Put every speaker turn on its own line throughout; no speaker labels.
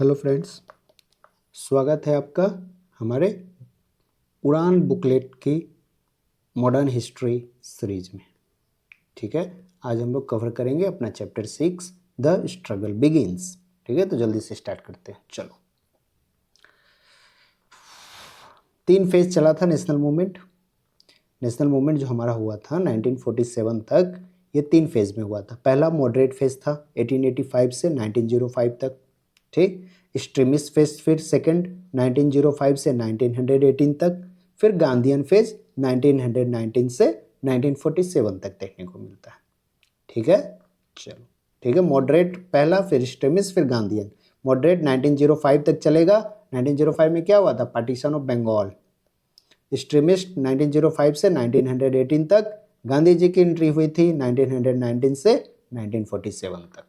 Hello friends, स्वागत है आपका हमारे उड़ान बुकलेट की मॉडर्न हिस्ट्री सीरीज में। ठीक है, आज हम लोग कवर करेंगे अपना चैप्टर 6 द स्ट्रगल बिगिंस। ठीक है, तो जल्दी से स्टार्ट करते हैं। चलो, 3 फेज चला था नेशनल मूवमेंट। नेशनल मूवमेंट जो हमारा हुआ था 1947 तक, ये 3 फेज में हुआ था। पहला मॉडरेट फेज था 1885 से 1905 तक। ठीक, एक्सट्रीमिस्ट फेज फिर सेकंड 1905 से 1918 तक। फिर गांधीयन फेज 1919 से 1947 तक देखने को मिलता है। ठीक है, चलो ठीक है। मॉडरेट पहला, फिर एक्सट्रीमिस्ट, फिर गांधीयन। मॉडरेट 1905 तक चलेगा। 1905 में क्या हुआ था? Partition of Bengal. एक्सट्रीमिस्ट 1905 से 1918 तक। गांधी जी की एंट्री हुई थी 1919 से 1947 तक।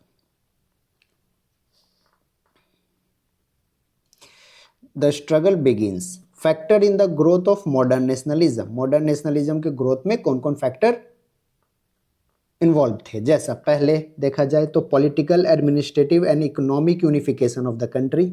The struggle begins. Factor in the growth of modern nationalism. Modern nationalism के ग्रोथ में कौन कौन फैक्टर इन्वॉल्व थे? जैसा पहले देखा जाए तो political, administrative and economic unification of the country.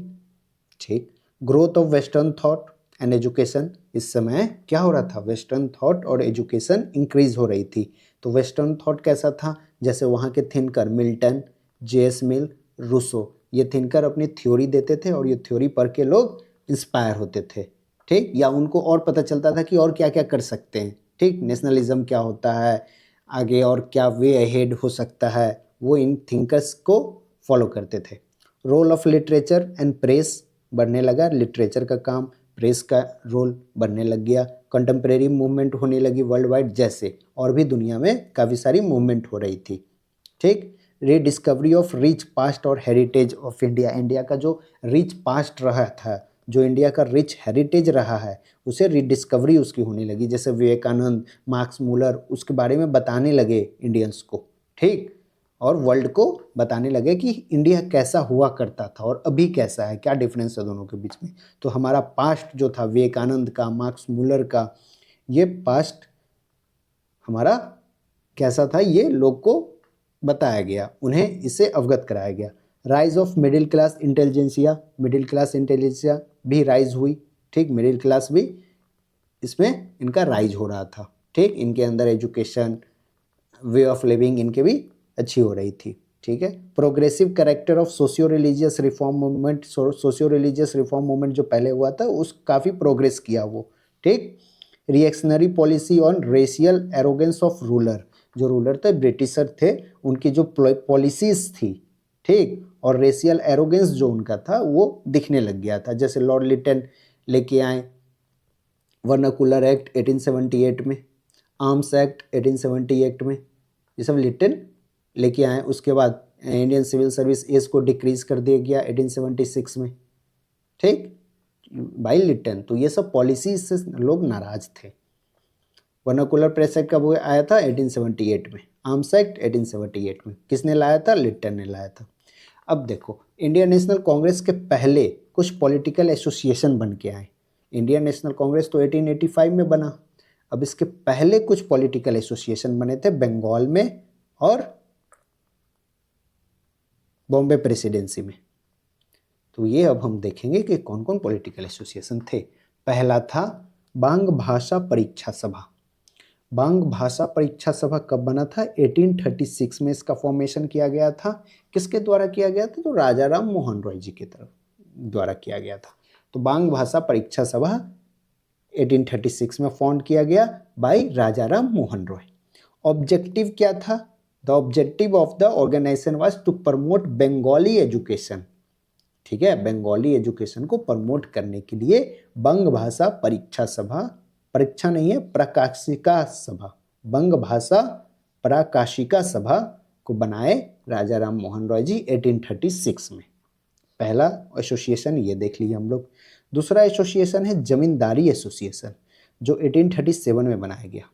ठीक, growth of western thought and education. इस समय क्या हो रहा था? वेस्टर्न थॉट और एजुकेशन इंक्रीज हो रही थी। तो वेस्टर्न थॉट कैसा था? जैसे वहाँ के थिंकर मिल्टन, जे.एस. मिल, रूसो, ये थिंकर अपनी थ्योरी देते थे और ये थ्योरी पढ़ के लोग इंस्पायर होते थे। ठीक, या उनको और पता चलता था कि और क्या क्या कर सकते हैं। ठीक, नेशनलिज्म क्या होता है, आगे और क्या वे अहेड हो सकता है, वो इन थिंकर्स को फॉलो करते थे। Role of literature and press बढ़ने लगा। लिटरेचर का काम, प्रेस का रोल बढ़ने लग गया। कंटेम्प्रेरी मूवमेंट होने लगी वर्ल्ड वाइड, जैसे और भी दुनिया में काफ़ी सारी मूवमेंट हो रही थी। ठीक, रीडिस्कवरी ऑफ रिच पास्ट और हेरिटेज ऑफ इंडिया। इंडिया का जो रिच पास्ट रहा था, जो इंडिया का रिच हेरिटेज रहा है, उसे रीडिस्कवरी उसकी होने लगी। जैसे विवेकानंद, मार्क्स मूलर उसके बारे में बताने लगे इंडियंस को। ठीक, और वर्ल्ड को बताने लगे कि इंडिया कैसा हुआ करता था और अभी कैसा है, क्या डिफरेंस है दोनों के बीच में। तो हमारा पास्ट जो था विवेकानंद का, मार्क्स मूलर का, ये पास्ट हमारा कैसा था, ये लोग को बताया गया, उन्हें इससे अवगत कराया गया। Rise of middle class intelligentsia. Middle class intelligentsia भी राइज हुई। ठीक, मिडिल क्लास भी इसमें इनका राइज हो रहा था। ठीक, इनके अंदर एजुकेशन, वे ऑफ लिविंग इनके भी अच्छी हो रही थी। ठीक है, progressive character of socio religious reform movement. Socio religious reform movement जो पहले हुआ था उस काफ़ी प्रोग्रेस किया वो। ठीक, reactionary policy on racial arrogance of ruler. जो रूलर थे, ब्रिटिशर थे, उनकी जो पॉलिसीज थी, ठीक, और रेशियल एरोगेंस जो उनका था वो दिखने लग गया था। जैसे लॉर्ड लिटन लेके आए वर्नाकुलर एक्ट 1878 में, आर्म्स एक्ट 1878 में, ये सब लिटन लेके आए। उसके बाद इंडियन सिविल सर्विस एज को डिक्रीज कर दिया गया 1876 में। ठीक, बाय लिटन। तो ये सब पॉलिसी से लोग नाराज थे। वर्नाकुलर प्रेस एक्ट कब आया था? 1878 में। आर्म्स एक्ट 1878 में। किसने लाया था? लिटन ने लाया था। अब देखो, इंडियन नेशनल कांग्रेस के पहले कुछ पॉलिटिकल एसोसिएशन बन के आए। इंडियन नेशनल कांग्रेस तो 1885 में बना। अब इसके पहले कुछ पॉलिटिकल एसोसिएशन बने थे बंगाल में और बॉम्बे प्रेसिडेंसी में। तो ये अब हम देखेंगे कि कौन कौन पॉलिटिकल एसोसिएशन थे। पहला था बांग भाषा परीक्षा सभा। बांग भाषा परीक्षा सभा कब बना था? 1836 में इसका फॉर्मेशन किया गया था। किसके द्वारा किया गया था? तो राजा राम मोहन रॉय जी के द्वारा किया गया था। तो बांग भाषा परीक्षा सभा 1836 में फाउंड किया गया बाय राजा राम मोहन रॉय। ऑब्जेक्टिव क्या था? The objective of the organisation was to promote Bengali education. ठीक है, बंगाली एजुकेशन को प्रमोट करने के लिए बंग भाषा परीक्षा सभा, परीक्षा नहीं है, प्रकाशिका सभा, बंग भाषा प्रकाशिका सभा को बनाए राजा राम मोहन रॉय जी 1836 में। पहला एसोसिएशन ये देख लिया हम लोग। दूसरा एसोसिएशन है जमींदारी एसोसिएशन, जो 1837 में बनाया गया।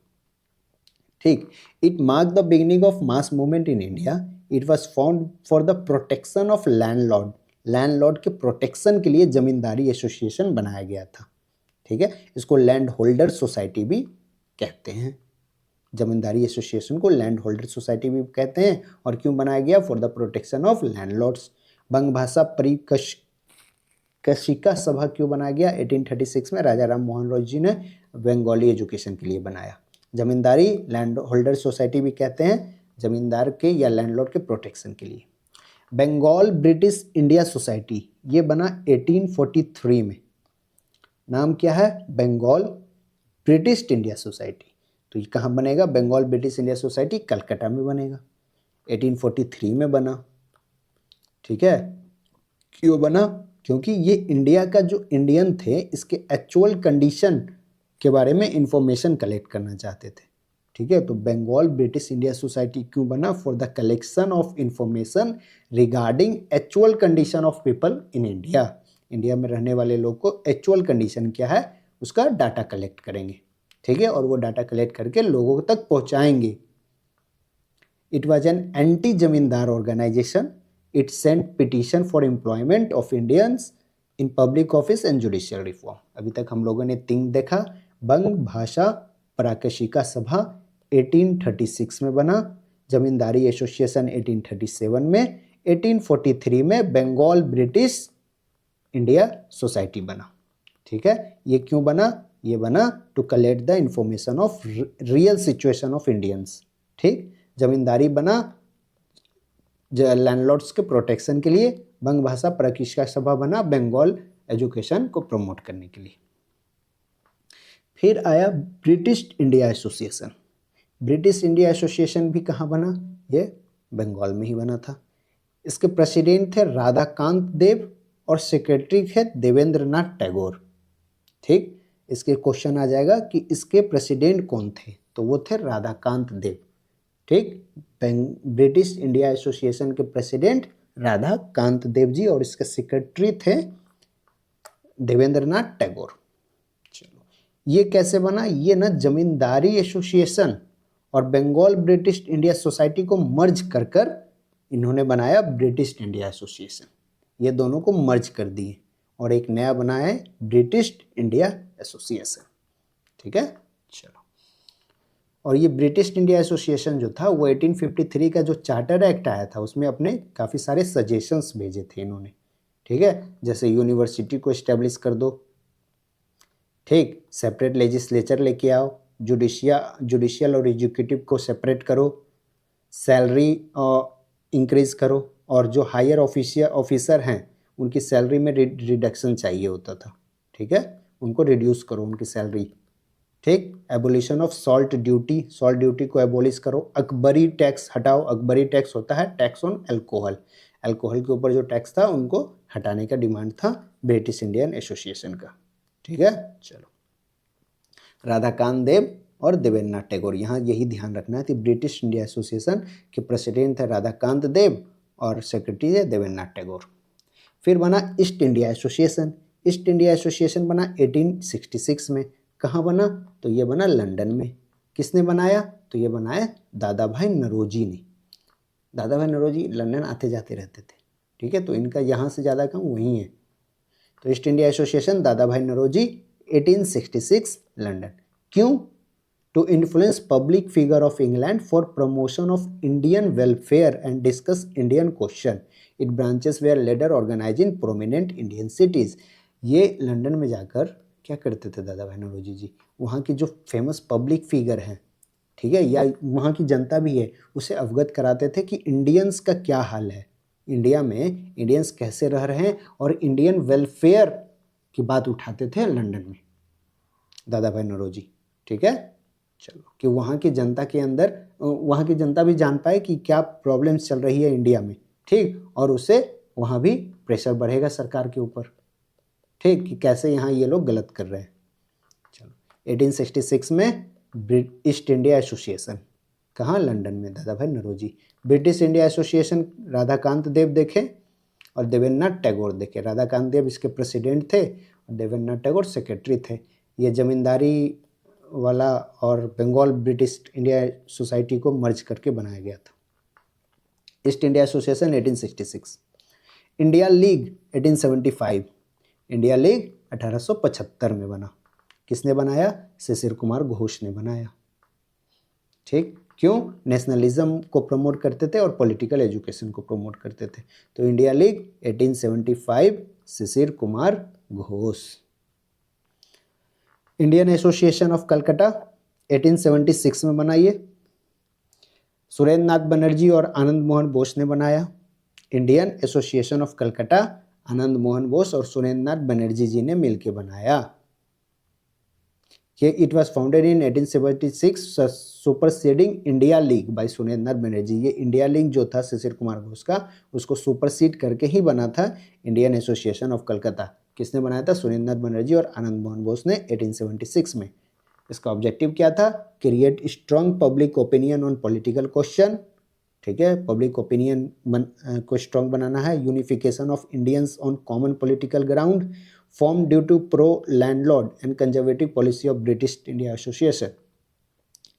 ठीक, it mark the beginning of mass movement in India. It was found for the protection of landlord. Landlord के प्रोटेक्शन के लिए जमींदारी एसोसिएशन बनाया गया था। ठीक है, इसको लैंड होल्डर सोसाइटी भी कहते हैं। जमींदारी एसोसिएशन को लैंड होल्डर सोसाइटी भी कहते हैं। और क्यों बनाया गया? For the protection of landlords. बंग भाषा प्राकशिका सभा क्यों बनाया गया? 1836 में राजा राम मोहन रॉय जी ने बंगाली एजुकेशन के लिए बनाया। जमींदारी लैंड होल्डर सोसाइटी भी कहते हैं, जमींदार के या लैंडलॉर्ड के प्रोटेक्शन के लिए। बंगाल ब्रिटिश इंडिया सोसाइटी ये बना 1843 में। नाम क्या है? Bengal British India society. तो ये कहाँ बनेगा? Bengal British India society Calcutta में बनेगा। 1843 में बना। ठीक है, क्यों बना? क्योंकि ये इंडिया का जो इंडियन थे इसके एक्चुअल कंडीशन के बारे में इंफॉर्मेशन कलेक्ट करना चाहते थे। ठीक है, तो बंगाल ब्रिटिश इंडिया सोसाइटी क्यों बना? For the collection of information regarding actual condition of people in India. India में रहने वाले लोग को एक्चुअल कंडीशन क्या है उसका डाटा कलेक्ट करेंगे। ठीक है, और वो डाटा कलेक्ट करके लोगों तक पहुंचाएंगे। इट वॉज एन एंटी जमींदार organisation. It sent petition for employment of Indians in public office and judicial reform। अभी तक हम लोगों ने 3 देखा। बंग भाषा प्राकशिका सभा 1836 में बना, जमींदारी एसोसिएशन 1837 में, 1843 में बंगाल ब्रिटिश इंडिया सोसाइटी बना। ठीक है, ये क्यों बना? ये बना to collect the information of real situation of Indians. ठीक, जमींदारी बना लैंडलॉर्ड्स के प्रोटेक्शन के लिए, बंग भाषा प्राकशिका सभा बना बंगाल एजुकेशन को प्रमोट करने के लिए। फिर आया British India association. British India association भी कहाँ बना? ये बंगाल में ही बना था। इसके प्रेसिडेंट थे राधाकांत देव और सेक्रेटरी थे देवेंद्र नाथ टैगोर। ठीक, इसके क्वेश्चन आ जाएगा कि इसके प्रेसिडेंट कौन थे? तो वो थे राधाकांत देव। ठीक, ब्रिटिश इंडिया एसोसिएशन के प्रेसिडेंट राधाकांत देव जी और इसके सेक्रेटरी थे देवेंद्र नाथ टैगोर। चलो, ये कैसे बना? ये ना जमींदारी एसोसिएशन और बंगाल ब्रिटिश इंडिया सोसाइटी को मर्ज कर कर इन्होंने बनाया ब्रिटिश इंडिया एसोसिएशन। ये दोनों को मर्ज कर दिए और एक नया बनाया है ब्रिटिश इंडिया एसोसिएशन। ठीक है, चलो। और ये ब्रिटिश इंडिया एसोसिएशन जो था वो 1853 का जो चार्टर एक्ट आया था उसमें अपने काफ़ी सारे सजेशंस भेजे थे इन्होंने। ठीक है, जैसे यूनिवर्सिटी को इस्टेब्लिश कर दो। ठीक, सेपरेट लेजिस्लेचर लेके आओ, जुडिशियल और एग्जीक्यूटिव को सेपरेट करो, सैलरी इंक्रीज करो, और जो हायर ऑफिसर हैं उनकी सैलरी में रिडक्शन चाहिए होता था। ठीक है, उनको रिड्यूस करो उनकी सैलरी। ठीक, abolition of salt duty, salt duty को एबोलिश करो। अकबरी टैक्स हटाओ। अकबरी टैक्स होता है टैक्स ऑन अल्कोहल। अल्कोहल के ऊपर जो टैक्स था उनको हटाने का डिमांड था ब्रिटिश इंडियन एसोसिएशन का। ठीक है, चलो। राधाकांत देव और देवेंद्र नाथ टैगोर, यहाँ यही ध्यान रखना है कि ब्रिटिश इंडिया एसोसिएशन के प्रेसिडेंट थे राधाकांत देव और सेक्रेटरी है देवेंद्र नाथ टैगोर। फिर बना east India association. East India association बना 1866 में। कहाँ बना? तो ये बना लंदन में। किसने बनाया? तो ये बनाया दादा भाई नौरोजी ने। दादा भाई नौरोजी लंदन आते जाते रहते थे। ठीक है, तो इनका यहाँ से ज़्यादा काम वहीं है। तो east India association Dadabhai Naoroji 1866 London. क्यों? To influence public figure of England for promotion of Indian welfare and discuss Indian question. It branches were later organise in prominent Indian cities. ये लंदन में जाकर क्या करते थे दादा भाई नौरोजी जी? वहाँ की जो फेमस पब्लिक फिगर हैं, ठीक है, या वहाँ की जनता भी है, उसे अवगत कराते थे कि इंडियंस का क्या हाल है, इंडिया में इंडियंस कैसे रह रहे हैं, और इंडियन वेलफेयर की बात उठाते थे लंदन में दादा भाई नौरोजी। ठीक है, चलो, कि वहाँ की जनता के अंदर, वहाँ की जनता भी जान पाए कि क्या प्रॉब्लम्स चल रही है इंडिया में। ठीक, और उससे वहाँ भी प्रेशर बढ़ेगा सरकार के ऊपर। ठीक, कि कैसे यहाँ ये लोग गलत कर रहे हैं। चलो, 1866 में ईस्ट इंडिया एसोसिएशन, कहाँ? लंदन में, Dadabhai Naoroji. British India Association Radhakant Dev देखे और देवेंद्र नाथ टैगोर देखे। राधाकांत देव इसके प्रेसिडेंट थे और देवेंद्र नाथ टैगोर सेक्रेटरी थे। ये जमींदारी वाला और बंगाल ब्रिटिश इंडिया सोसाइटी को मर्ज करके बनाया गया था। East India Association 1866। India League 1875। India League 1875 में बना। किसने बनाया? शिशिर कुमार घोष ने बनाया। ठीक, क्यों? नेशनलिज्म को प्रमोट करते थे और पॉलिटिकल एजुकेशन को प्रमोट करते थे। तो India League 1875 Shishir Kumar Ghosh. Indian Association of Calcutta 1876 में बना ये। सुरेंद्र नाथ बनर्जी और आनंद मोहन बोस ने बनाया। Indian Association of Calcutta Anand Mohan Bose और सुरेंद्र नाथ बनर्जी जी ने मिलकर बनाया। ये it was founded in 1876 superseding India League by Surendranath Banerjee. ये इंडिया लीग जो था शिशिर कुमार घोष का, उसको सुपरसीड करके ही बना था इंडियन एसोसिएशन ऑफ कलकत्ता। किसने बनाया था? सुरेंद्र नाथ बनर्जी और आनंद मोहन बोस ने 1876 में। इसका ऑब्जेक्टिव क्या था? Create strong public opinion on political question. ठीक है, पब्लिक ओपिनियन को स्ट्रॉन्ग बनाना है। Unification of Indians on common political ground formed due to pro-landlord and conservative policy of British India Association।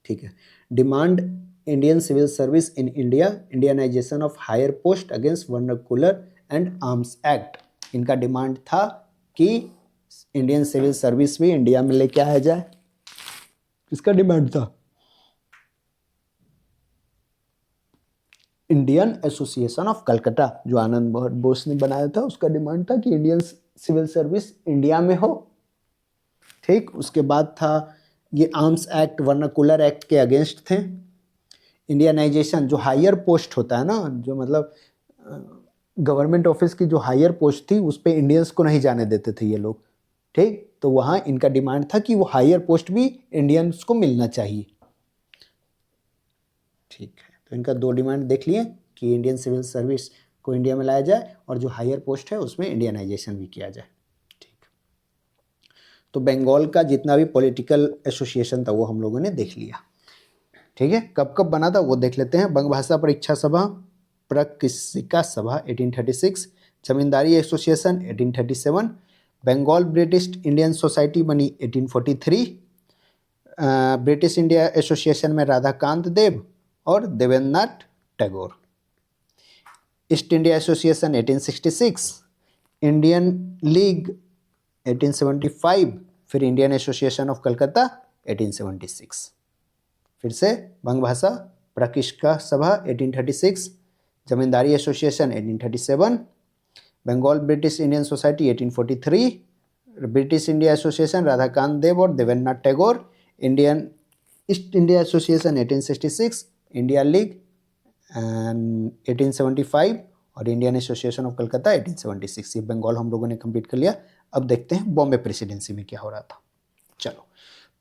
ठीक है, demand Indian civil service in India, Indianisation of higher post against vernacular and arms act. इनका demand था कि Indian civil service भी India में लेके आया जाए। किसका डिमांड था? इंडियन एसोसिएशन ऑफ कलकत्ता जो आनंद मोहन बोस ने बनाया था, उसका डिमांड था कि इंडियन सिविल सर्विस इंडिया में हो। ठीक, उसके बाद था ये आर्म्स एक्ट, वर्नाकुलर एक्ट के अगेंस्ट थे। इंडियनाइजेशन, जो हायर पोस्ट होता है ना, जो मतलब गवर्नमेंट ऑफिस की जो हायर पोस्ट थी उस पे इंडियंस को नहीं जाने देते थे ये लोग। ठीक, तो वहाँ इनका डिमांड था कि वो हायर पोस्ट भी इंडियंस को मिलना चाहिए। ठीक है, तो इनका दो डिमांड देख लिए कि इंडियन सिविल सर्विस को इंडिया में लाया जाए और जो हायर पोस्ट है उसमें इंडियनाइजेशन भी किया जाए। ठीक, तो बंगाल का जितना भी पॉलिटिकल एसोसिएशन था वो हम लोगों ने देख लिया। ठीक है, कब कब बना था वो देख लेते हैं। बंग भाषा परीक्षा सभा, प्रशिक्षिका सभा 1836, Zamindari Association 1837, Bengal British Indian Society बनी 1843, ब्रिटिश इंडिया एसोसिएशन में राधाकांत देव और Debendranath Tagore. East India Association 1866, Indian League 1875, फिर इंडियन एसोसिएशन ऑफ कलकत्ता 1876। फिर से बंग भाषा प्रशिक्षिका सभा 1836, Zamindari Association 1837, Bengal British Indian Society 1843, British India Association Radhakant Dev और Debendranath Tagore, Indian East India Association 1866, India League 1875 और इंडियन एसोसिएशन ऑफ कलकत्ता 1876। ये बंगाल हम लोगों ने कंप्लीट कर लिया। अब देखते हैं बॉम्बे प्रेसिडेंसी में क्या हो रहा था। चलो,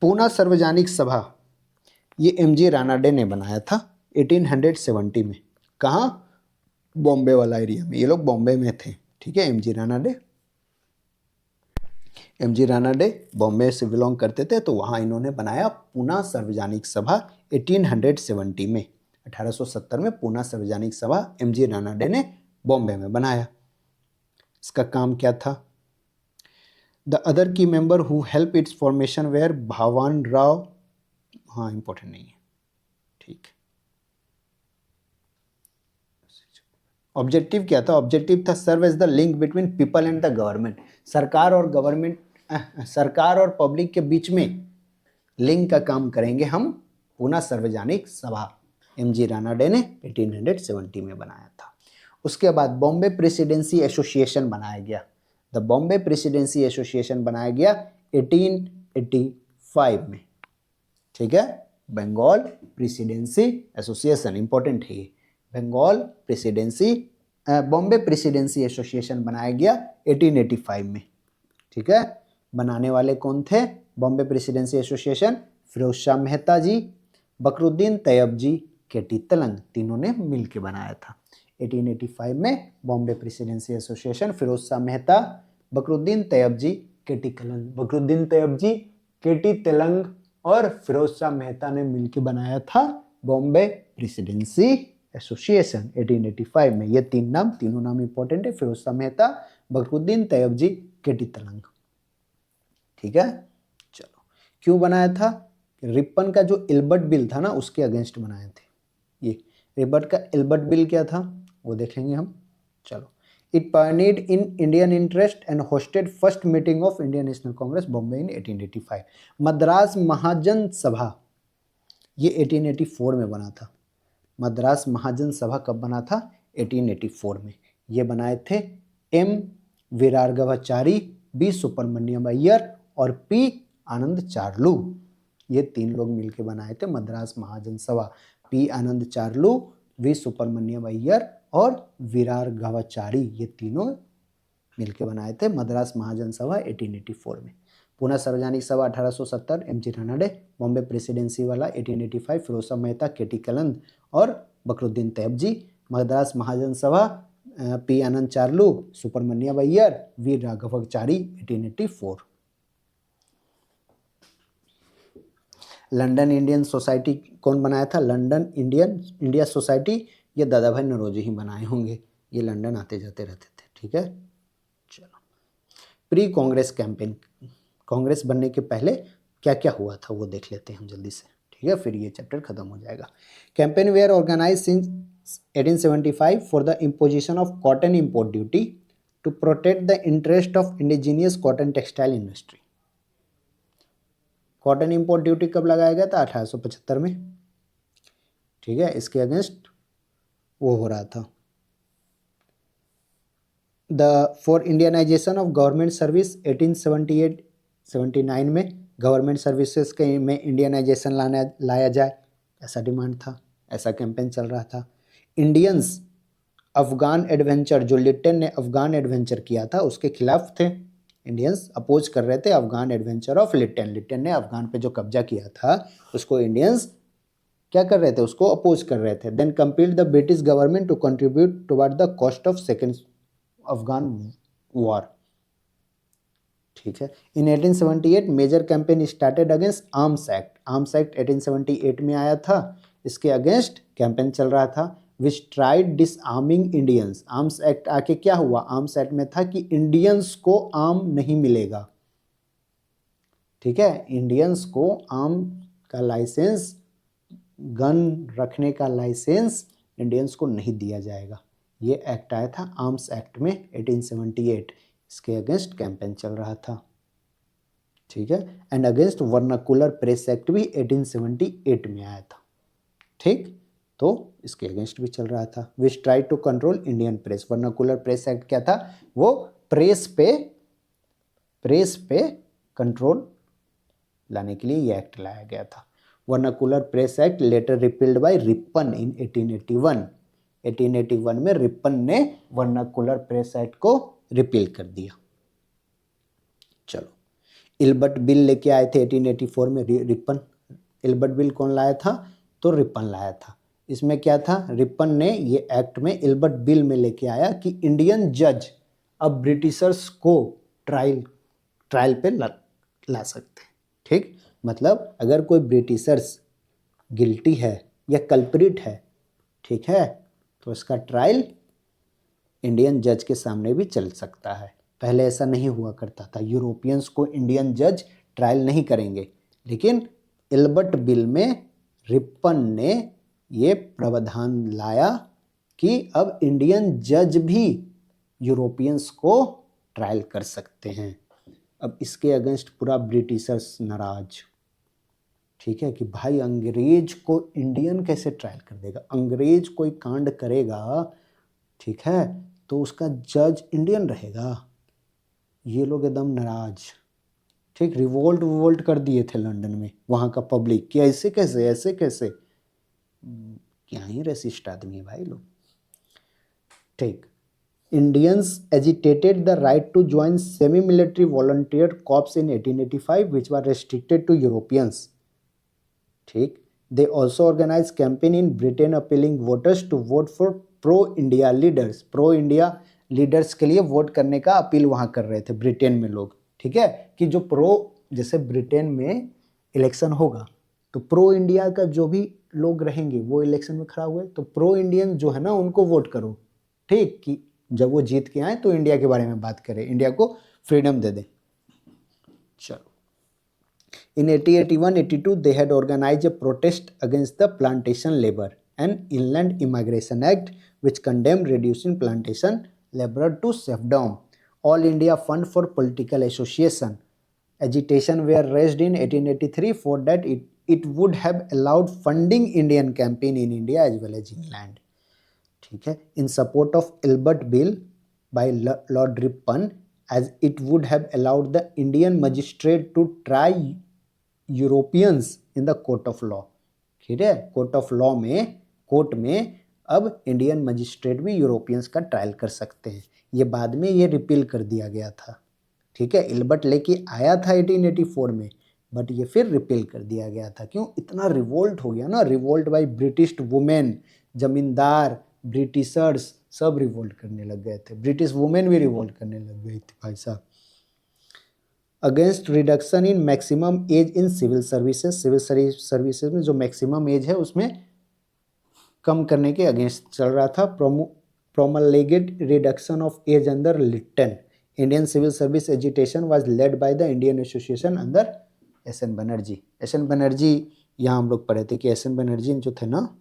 पूना सार्वजनिक सभा, ये एमजी रानाडे ने बनाया था 1870 में। कहाँ? बॉम्बे वाला एरिया में। ये लोग बॉम्बे में थे। ठीक है, एमजी रानाडे बॉम्बे से बिलोंग करते थे, तो वहाँ इन्होंने बनाया पूना सार्वजनिक सभा 1870 में। 1870 में पूना सार्वजनिक सभा एमजी रानाडे ने बॉम्बे में बनाया। इसका काम क्या था? The other key member who help its formation were Bhavan Rao, हाँ इंपॉर्टेंट नहीं है। ठीक, ऑब्जेक्टिव क्या था? ऑब्जेक्टिव था serve as the link between people and the government. सरकार और पब्लिक के बीच में लिंक का काम करेंगे हम। पूना सार्वजनिक सभा एमजी रानाडे ने 1870 में बनाया था। उसके बाद बॉम्बे प्रेसिडेंसी एसोसिएशन बनाया गया। द बॉम्बे प्रेसिडेंसी एसोसिएशन बनाया गया 1885 में। ठीक है, बंगाल प्रेसिडेंसी एसोसिएशन इंपॉर्टेंट है। बॉम्बे प्रेसिडेंसी एसोसिएशन बनाया गया 1885 में। ठीक है, बनाने वाले कौन थे? बॉम्बे प्रेसिडेंसी एसोसिएशन फिरोज शाह मेहता जी, बकरुद्दीन तैयब जी, केटी तलंग, तीनों ने मिलकर बनाया था। 1885 में बॉम्बे प्रेसिडेंसी एसोसिएशन फिरोज शाह मेहता, बकरुद्दीन तैयब जी, केटी तलंग और फिरोज शाह मेहता ने मिलकर बनाया था बॉम्बे प्रेसिडेंसी एसोसिएशन 1885 में। ये तीनों नाम इंपॉर्टेंट है, फिरोज शाह मेहता, बकरुद्दीन तैयब जी, केटी तलंग। ठीक है, चलो, क्यों बनाया था? रिपन का जो इल्बर्ट बिल था ना, उसके अगेंस्ट बनाए थे। ये रिपन का इल्बर्ट बिल क्या था वो देखेंगे हम। चलो, it pioneered in Indian interest and hosted first meeting of Indian National Congress Bombay in 1885। Madras Mahajan Sabha, ये 1884 में बना था। मद्रास महाजन सभा कब बना था? 1884 में। ये बनाए थे एम वीरार्गवाचारी, बी सुब्रमण्यम अय्यर और पी आनंद चार्लू। ये 3 लोग मिलकर बनाए थे मद्रास महाजन सभा। पी आनंद चार्लू, वी सुब्रमण्यम अय्यर और वीरार्गवाचारी, ये तीनों मिलकर बनाए थे मद्रास महाजन सभा 1884 में। पुणे सार्वजनिक सभा 1870 एम.जी. रानडे। बॉम्बे प्रेसिडेंसी वाला 1885 फिरोज शाह मेहता, के.टी. कलंद और Badruddin Tyabji. Madras Mahajan Sabha P Ananda Charlu, Subramaniam Iyer, V Raghavachari 1884। London Indian society कौन बनाया था? लंदन इंडिया सोसाइटी ये दादा भाई नौरोजी ही बनाए होंगे, ये लंदन आते जाते रहते थे। ठीक है, चलो। प्री कांग्रेस कैंपेन, कांग्रेस बनने के पहले क्या क्या हुआ था वो देख लेते हैं हम जल्दी से। ठीक है, फिर ये चैप्टर खत्म हो जाएगा। Campaign were organise since 1875 for the imposition of cotton import duty to protect the interest of indigenous cotton textile industry. Cotton import duty कब लगाया गया था? 1875 में। ठीक है, इसके अगेंस्ट वो हो रहा था। The for Indianisation of government service 1878-79 में गवर्नमेंट सर्विसेज के में इंडियनाइजेशन लाया जाए, ऐसा डिमांड था, ऐसा कैंपेन चल रहा था। इंडियंस अफगान एडवेंचर, जो लिट्टन ने अफगान एडवेंचर किया था उसके खिलाफ थे। इंडियंस अपोज कर रहे थे Afghan adventure of Lytton. Lytton ने अफगान पे जो कब्जा किया था उसको इंडियंस क्या कर रहे थे? उसको अपोज कर रहे थे। Then compelled the British government to contribute toward the cost of second Afghan war. ठीक है, in 1878 major campaign started against arms act. Arms act 1878 में आया था, इसके अगेंस्ट कैंपेन चल रहा था। विच tried disarming Indians. Arms act आके क्या हुआ? आर्म्स एक्ट में था कि इंडियंस को आर्म नहीं मिलेगा। ठीक है, इंडियंस को आर्म का लाइसेंस, गन रखने का लाइसेंस इंडियंस को नहीं दिया जाएगा। ये एक्ट आया था आर्म्स एक्ट में 1878, इसके अगेंस्ट कैंपेन चल रहा था। ठीक है, and against vernacular press act भी 1878 में आया था। ठीक, तो इसके अगेंस्ट भी चल रहा था। Which try to control Indian press. Vernacular press act क्या था? वो प्रेस पे कंट्रोल लाने के लिए ये एक्ट लाया गया था। Vernacular press act later repealed by Ripon in 1881। 1881 में रिपन ने वर्नाकुलर प्रेस एक्ट को रिपील कर दिया। चलो, इल्बर्ट बिल लेके आए थे 1884 में रिपन। इल्बर्ट बिल कौन लाया था? तो रिपन लाया था। इसमें क्या था? रिपन ने ये एक्ट में इल्बर्ट बिल में लेके आया कि इंडियन जज अब ब्रिटिशर्स को ट्रायल पे ला सकते हैं। ठीक, मतलब अगर कोई ब्रिटिशर्स गिल्टी है या कल्प्रिट है, ठीक है, तो इसका ट्रायल इंडियन जज के सामने भी चल सकता है। पहले ऐसा नहीं हुआ करता था, यूरोपियंस को इंडियन जज ट्रायल नहीं करेंगे, लेकिन इल्बर्ट बिल में रिपन ने ये प्रावधान लाया कि अब इंडियन जज भी यूरोपियंस को ट्रायल कर सकते हैं। अब इसके अगेंस्ट पूरा ब्रिटिशर्स नाराज। ठीक है, कि भाई अंग्रेज को इंडियन कैसे ट्रायल कर देगा? अंग्रेज कोई कांड करेगा, ठीक है, तो उसका जज इंडियन रहेगा। ये लोग एकदम नाराज। ठीक, रिवोल्ट कर दिए थे लंदन में वहाँ का पब्लिक कि ऐसे कैसे क्या ही रेसिस्ट आदमी है भाई लोग। ठीक, Indians agitated the right to join semi-military volunteer corps in 1885, which were restricted to Europeans. ठीक, they also organized campaign in Britain appealing voters to vote for pro-India leaders. pro-India leaders के लिए vote करने का appeal वहाँ कर रहे थे Britain में लोग। ठीक है, कि जो जैसे ब्रिटेन में इलेक्शन होगा तो प्रो इंडिया का जो भी लोग रहेंगे वो इलेक्शन में खड़ा हुए, तो प्रो इंडियन जो है ना उनको वोट करो। ठीक, कि जब वो जीत के आए तो इंडिया के बारे में बात करें, इंडिया को फ्रीडम दे दें। चलो, in 1881-82 they had organise a protest against the plantation labour and inland immigration act which condemn reducing plantation labour to serfdom. All India fund for political association agitation were raised in 1883 for that it would have allowed funding Indian campaign in India as well as England. ठीक है, in support of Ilbert bill by lord Ripon as it would have allowed the Indian magistrate to try Europeans in the court of law. ठीक है, court of law में, court में अब Indian magistrate भी Europeans का trial कर सकते हैं। ये बाद में ये रिपील कर दिया गया था। ठीक है, इल्बर्ट लेके आया था 1884 में, बट ये फिर रिपील कर दिया गया था। क्यों? इतना रिवोल्ट हो गया ना, रिवोल्ट बाई ब्रिटिश वुमेन, जमींदार, ब्रिटिशर्स सब रिवोल्ट करने लग गए थे, ब्रिटिश वुमेन भी रिवोल्ट करने लग गई थी भाई साहब। Against reduction in maximum age in civil services, civil services में जो मैक्सिमम एज है उसमें कम करने के अगेंस्ट चल रहा था। Promulgated reduction of age under Lytton, Indian civil service agitation was led by the Indian Association under SN. Banerjee. SN. Banerjee यहाँ हम लोग पढ़े थे कि एस.एन. बनर्जी जो थे ना,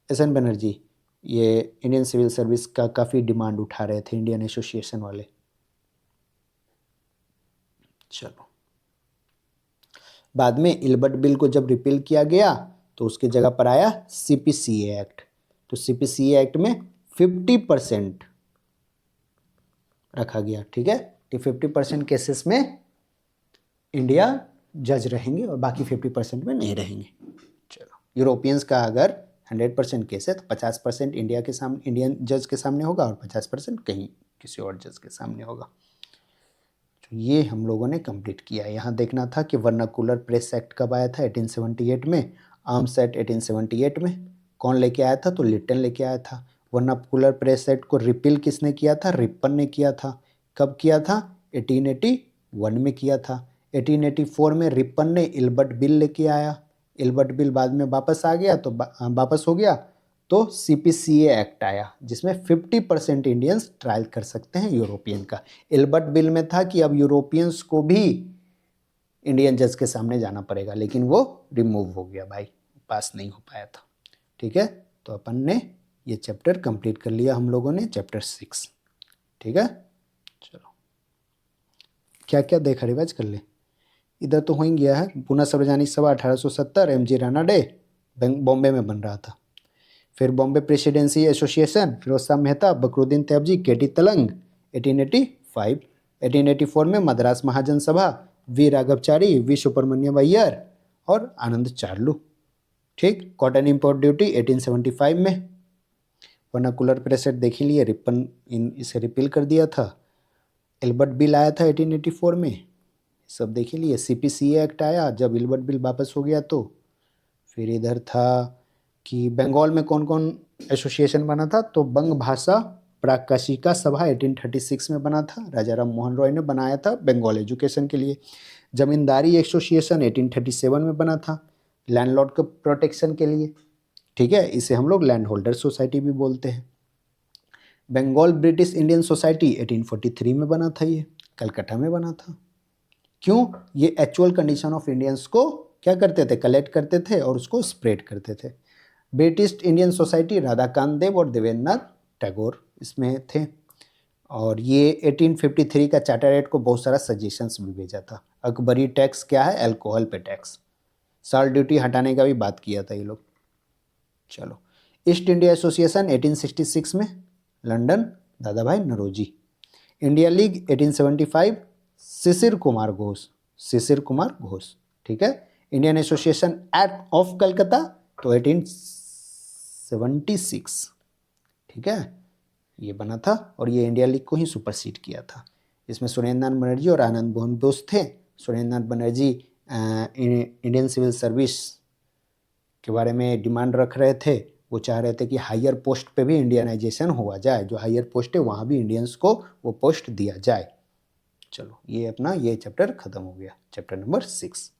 एस.एन. बनर्जी ये इंडियन सिविल सर्विस का काफ़ी डिमांड उठा रहे थे इंडियन एसोसिएशन वाले। चलो, बाद में इल्बर्ट बिल को जब रिपील किया गया तो उसकी जगह पर आया सीपीसीए एक्ट। तो सीपीसीए एक्ट में 50% रखा गया। ठीक है, कि 50% केसेस में इंडिया जज रहेंगे और बाकी 50% में नहीं रहेंगे। चलो, यूरोपियंस का अगर 100% केस है तो 50% इंडिया के सामने, इंडियन जज के सामने होगा और 50% कहीं किसी और जज के सामने होगा। तो ये हम लोगों ने कंप्लीट किया। यहाँ देखना था कि वर्नाकुलर प्रेस एक्ट कब आया था, 1878 में। आर्म्स एक्ट 1878 में। कौन लेके आया था? तो लिट्टन लेके आया था। वर्नाकुलर प्रेस एक्ट को रिपील किसने किया था? रिपन ने किया था। कब किया था? 1881 में किया था। 1884 में रिपन ने इल्बर्ट बिल लेके आया। इल्बर्ट बिल बाद में वापस आ गया तो वापस हो गया तो सीपीसीए एक्ट आया, जिसमें 50% इंडियंस ट्रायल कर सकते हैं यूरोपियन का। इल्बर्ट बिल में था कि अब यूरोपियंस को भी इंडियन जज के सामने जाना पड़ेगा, लेकिन वो रिमूव हो गया भाई, पास नहीं हो पाया था। ठीक है, तो अपन ने ये चैप्टर कंप्लीट कर लिया हम लोगों ने, चैप्टर 6। ठीक है, चलो क्या क्या देखा रिवाइज कर ले। इधर तो हो ही गया है। पुनः Sarvajanik Sabha 1870, M G Ranade, Bombay में बन रहा था। फिर Bombay presidency association, Firoz Shah Mehta, Badruddin Tyabji, K T Telang, 1885। 1884 में मद्रास महाजन सभा, वी राघवचारी, वी सुब्रमण्यम अय्यर और आनंद चार्लू। ठीक, कॉटन इम्पोर्ट ड्यूटी 1875 में। वर्नाकुलर प्रेस एक्ट देख ही लिए, रिपन इसे रिपील कर दिया था। इल्बर्ट बिल आया था 1884 में, सब देख ही लिए। सीपीसीए एक्ट आया जब इल्बर्ट बिल वापस हो गया तो। फिर इधर था कि बंगाल में कौन कौन एसोसिएशन बना था, तो बंग भाषा प्राकाशिका सभा 1836 में बना था, राजा राम मोहन रॉय ने बनाया था बंगाल एजुकेशन के लिए। जमींदारी एसोसिएशन 1837 में बना था, लैंडलॉर्ड के प्रोटेक्शन के लिए। ठीक है, इसे हम लोग लैंड होल्डर सोसाइटी भी बोलते हैं। बंगाल ब्रिटिश इंडियन सोसाइटी 1843 में बना था, ये कलकत्ता में बना था। क्यों? ये एक्चुअल कंडीशन ऑफ इंडियंस को क्या करते थे? कलेक्ट करते थे और उसको स्प्रेड करते थे। British Indian society Radhakant Dev और देवेंद्रनाथ टैगोर इसमें थे। और ये 1853 का चार्टर एक्ट को बहुत सारा सजेशंस भी भेजा था। अकबरी टैक्स क्या है? अल्कोहल पे टैक्स। साल्ट ड्यूटी हटाने का भी बात किया था ये लोग। चलो, ईस्ट इंडिया एसोसिएशन 1866 में, लंदन, दादा भाई नरोजी। India League 1875, Shishir Kumar Ghosh, Shishir Kumar Ghosh. ठीक है, Indian association act of Calcutta तो 1876। ठीक है, ये बना था और ये इंडिया लीग को ही सुपरसीड किया था। इसमें सुरेंद्र नाथ बनर्जी और आनंद मोहन बोस थे। सुरेंद्र नाथ बनर्जी इंडियन सिविल सर्विस के बारे में डिमांड रख रहे थे। वो चाह रहे थे कि हायर पोस्ट पे भी इंडियनाइजेशन हुआ जाए, जो हायर पोस्ट है वहाँ भी इंडियंस को वो पोस्ट दिया जाए। चलो, ये अपना ये चैप्टर खत्म हो गया, चैप्टर नंबर 6।